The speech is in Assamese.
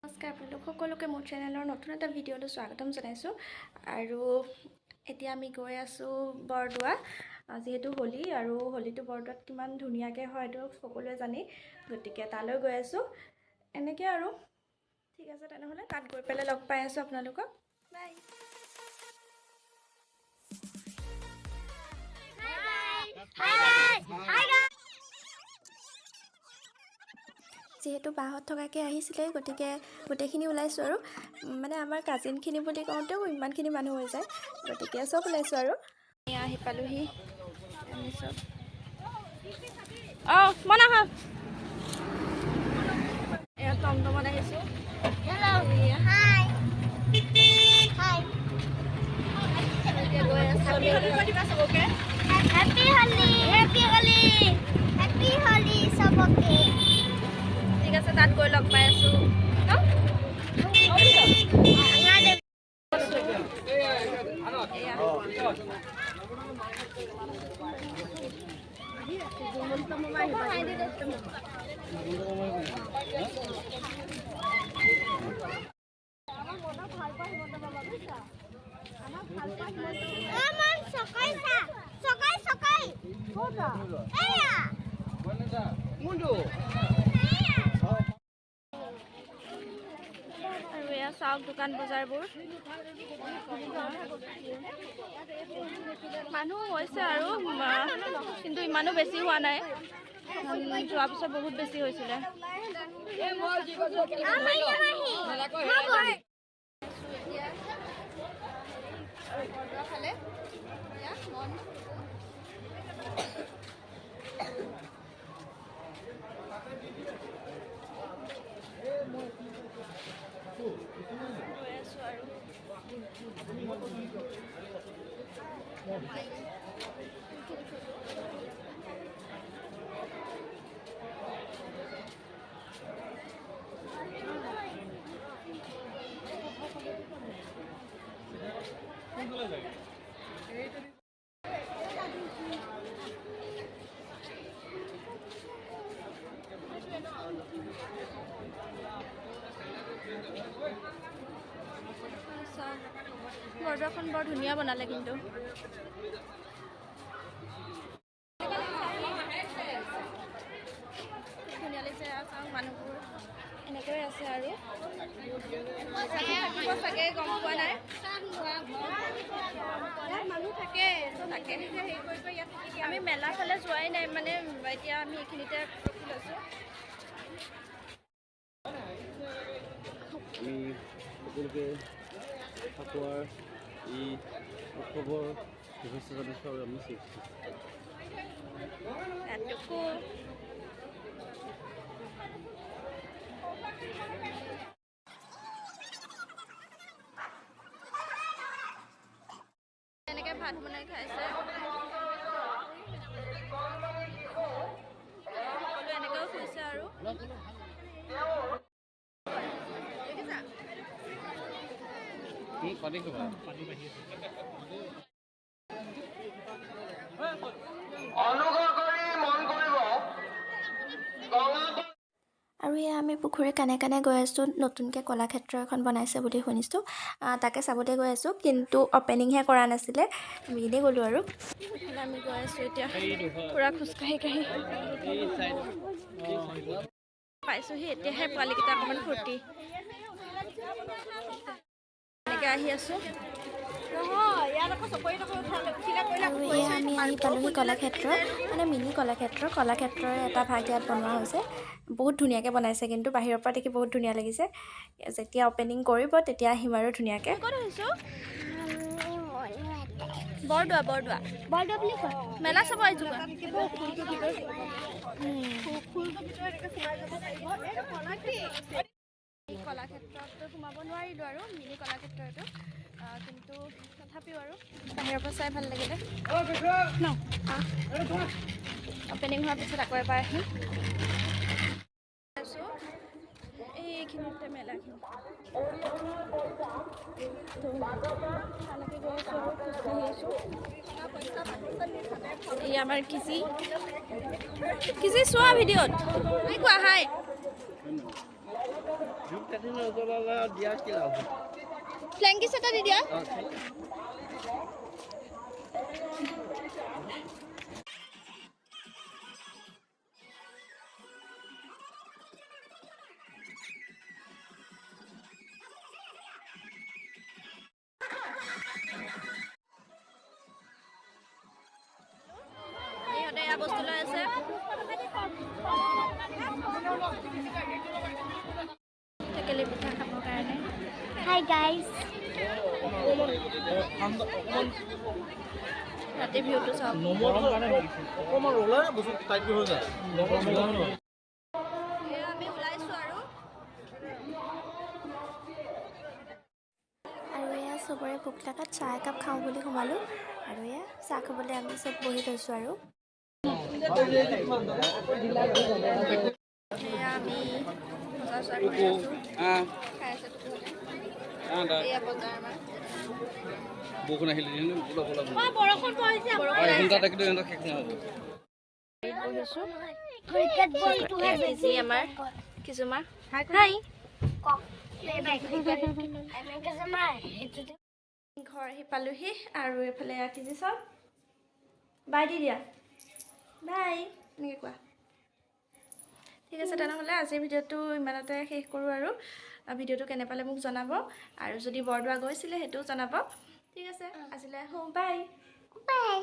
নমস্কাৰ আপোনালোক সকলোকে মোৰ চেনেলৰ নতুন এটা ভিডিঅ'লৈ স্বাগতম জনাইছোঁ আৰু এতিয়া আমি গৈ আছোঁ বৰদোৱা যিহেতু হোলী আৰু হোলীটো বৰদোৱাত কিমান ধুনীয়াকৈ হয় এইটো সকলোৱে জানে গতিকে তালৈ গৈ আছোঁ এনেকৈ আৰু ঠিক আছে তেনেহ'লে তাত গৈ পেলাই লগ পাই আছোঁ আপোনালোকক বাই যিহেতু বাহত থকাকৈ আহিছিলে গতিকে গোটেইখিনি ওলাইছোঁ আৰু মানে আমাৰ কাজিনখিনি বুলি কওঁতেও ইমানখিনি মানুহ হৈ যায় গতিকে চব ওলাইছোঁ আৰু আহি পালোহি আমি চব মই নাখাওঁ এয়া টমটমত আহিছোঁ ঠিক আছে তাত গৈ লগ পাই আছোঁ আৰু এয়া চাওক দোকান বজাৰবোৰ মানুহ হৈছে আৰু কিন্তু ইমানো বেছি হোৱা নাই যোৱা বছৰ বহুত বেছি হৈছিলে বৰদোৱাখন বৰ ধুনীয়া বনালে কিন্তু ধুনীয়া লাগিছে চাওক মানুহবোৰ এনেকৈ আছে আৰু চাগে গম পোৱা নাই মানুহ থাকে তাকে আমি মেলা ফালে যোৱাই নাই মানে এতিয়া আমি এইখিনিতে ৰখি লৈছোঁ আমি সকলোকে ফাকুৱাৰ এই উৎসৱৰ শুভেচ্ছা জনাইছোঁ আৰু আমি এনেকৈ ভাত বনাই খাইছে সকলো এনেকৈও খুৱাইছে আৰু আৰু এয়া আমি পুখুৰীৰ কাণে কাণে গৈ আছোঁ নতুনকৈ কলাক্ষেত্ৰ এখন বনাইছে বুলি শুনিছোঁ তাকে চাবলৈ গৈ আছোঁ কিন্তু অপেনিংহে কৰা নাছিলে আমি এনেই গ'লোঁ আৰু আমি গৈ আছোঁ এতিয়া পূৰা খোজকাঢ়ি পাইছোঁহি এতিয়াহে পোৱালিকেইটা অকণমান ফূৰ্তি এনেকৈ আহি আছোঁ আৰু এয়া আমি আহি পালোহি কলাক্ষেত্ৰ মানে মিনি কলাক্ষেত্ৰৰ এটা ভাগ ইয়াত বনোৱা হৈছে বহুত ধুনীয়াকৈ বনাইছে কিন্তু বাহিৰৰ পৰা দেখি বহুত ধুনীয়া লাগিছে যেতিয়া অপেনিং কৰিব তেতিয়া আহিম আৰু ধুনীয়াকৈ ক'ত আহিছোঁ বৰদোৱা বুলি কয় মেলা চাব আহিছোঁ কলাক্ষেত্ৰতো সোমাব নোৱাৰিলোঁ আৰু মিনি কলাক্ষেত্ৰ এইটো কিন্তু তথাপিও আৰু বাহিৰৰ পৰা চাই ভাল লাগিলে অপেনিং হোৱাৰ পিছত আকৌ এবাৰ আহিম এইখিনিতে মেলাখিনি এই আমাৰ কিজি চোৱা ভিডিঅ'ত কোৱা হাই জুক কাটি নজলালে দিয়া কি লাভ ফ্লেং কিছ এটা দি দিয়া ইহঁতে এয়া বস্তু লৈ আছে টেকেলি পিঠা খাবৰ কাৰণে হাই গাইজ ৰাতি ভিউটো চাওক অকণমান ওলাই বস্তু টাইট হৈ যায় আমি ওলাইছোঁ আৰু এয়া চবৰে ভোক লগাত চাহ একাপ খাওঁ বুলি সোমালোঁ আৰু এয়া চাহ খাবলৈ আমি চব বহি লৈছোঁ আৰু এয়া আমি বজাৰ কৰি আছোঁ খাই আছোঁ এয়া বজাৰ আমাৰ বৰষুণ আহিলে বৰষুণ পৰিছে আমাৰ কিছুমান হাই ঘৰ আহি পালোহি আৰু এইফালে ৰাখিছে চব বাই দি দিয়া বাই এনেকৈ কোৱা ঠিক আছে তেনেহ'লে আজিৰ ভিডিঅ'টো ইমানতে শেষ কৰোঁ আৰু ভিডিঅ'টো কেনে পালে মোক জনাব আৰু যদি বৰদোৱা গৈছিলে সেইটোও জনাব ঠিক আছে আজিলৈ আহোঁ বাই বাই